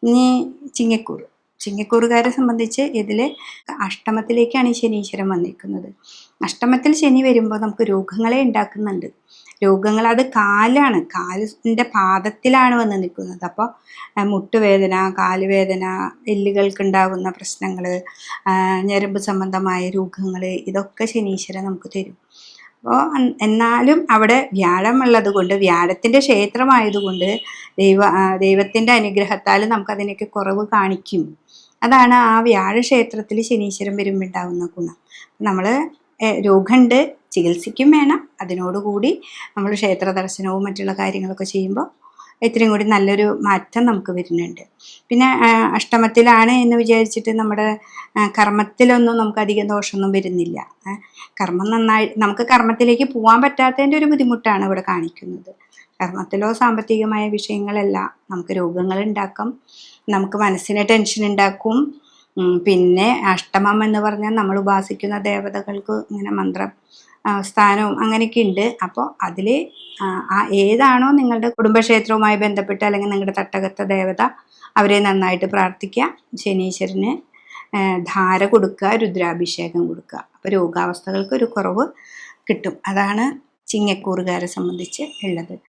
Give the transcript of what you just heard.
ഇനി ചിങ്ങക്കൂറ്. ചിങ്ങക്കൂറുകാരെ സംബന്ധിച്ച് ഇതിൽ അഷ്ടമത്തിലേക്കാണ് ഈ ശനീശ്വരൻ വന്നിരിക്കുന്നത്. അഷ്ടമത്തിൽ ശനി വരുമ്പോൾ നമുക്ക് രോഗങ്ങളെ ഉണ്ടാക്കുന്നുണ്ട്. രോഗങ്ങൾ അത് കാലാണ്, കാലിൻ്റെ പാദത്തിലാണ് വന്ന് നിൽക്കുന്നത്. അപ്പോൾ മുട്ടുവേദന, കാലുവേദന, എല്ലുകൾക്കുണ്ടാകുന്ന പ്രശ്നങ്ങൾ, ഞരമ്പ് സംബന്ധമായ രോഗങ്ങൾ, ഇതൊക്കെ ശനീശ്വരൻ നമുക്ക് തരും. അപ്പോൾ എന്നാലും അവിടെ വ്യാഴമുള്ളത് കൊണ്ട്, വ്യാഴത്തിൻ്റെ ക്ഷേത്രമായതുകൊണ്ട് ദൈവത്തിൻ്റെ അനുഗ്രഹത്താൽ നമുക്കതിനൊക്കെ കുറവ് കാണിക്കും. അതാണ് ആ വ്യാഴക്ഷേത്രത്തിൽ ശനീശ്വരൻ വരുമ്പോൾ ഉണ്ടാകുന്ന ഗുണം. നമ്മൾ രോഗമുണ്ട്, ചികിത്സിക്കും വേണം. അതിനോടുകൂടി നമ്മൾ ക്ഷേത്ര ദർശനവും മറ്റുള്ള കാര്യങ്ങളൊക്കെ ചെയ്യുമ്പോൾ ഇത്രയും കൂടി നല്ലൊരു മാറ്റം നമുക്ക് വരുന്നുണ്ട്. പിന്നെ അഷ്ടമത്തിലാണ് എന്ന് വിചാരിച്ചിട്ട് നമ്മുടെ കർമ്മത്തിലൊന്നും നമുക്ക് അധികം ദോഷമൊന്നും വരുന്നില്ല. കർമ്മം നന്നായി നമുക്ക് കർമ്മത്തിലേക്ക് പോകാൻ പറ്റാത്തതിൻ്റെ ഒരു ബുദ്ധിമുട്ടാണ് ഇവിടെ കാണിക്കുന്നത്. കർമ്മത്തിലോ സാമ്പത്തികമായ വിഷയങ്ങളെല്ലാം നമുക്ക് രോഗങ്ങൾ ഉണ്ടാക്കും, നമുക്ക് മനസ്സിന് ടെൻഷൻ ഉണ്ടാക്കും. പിന്നെ അഷ്ടമം എന്ന് പറഞ്ഞാൽ നമ്മൾ ഉപാസിക്കുന്ന ദേവതകൾക്ക് ഇങ്ങനെ മന്ത്രം സ്ഥാനവും അങ്ങനെയൊക്കെ ഉണ്ട്. അപ്പോൾ അതിൽ ഏതാണോ നിങ്ങളുടെ കുടുംബക്ഷേത്രവുമായി ബന്ധപ്പെട്ട് അല്ലെങ്കിൽ നിങ്ങളുടെ തട്ടകത്തെ ദേവത, അവരെ നന്നായിട്ട് പ്രാർത്ഥിക്കുക. ശനീശ്വരന് ധാര കൊടുക്കുക, രുദ്രാഭിഷേകം കൊടുക്കുക. അപ്പോൾ രോഗാവസ്ഥകൾക്ക് ഒരു കുറവ് കിട്ടും. അതാണ് ചിങ്ങക്കൂറുകാരെ സംബന്ധിച്ച് ഉള്ളത്.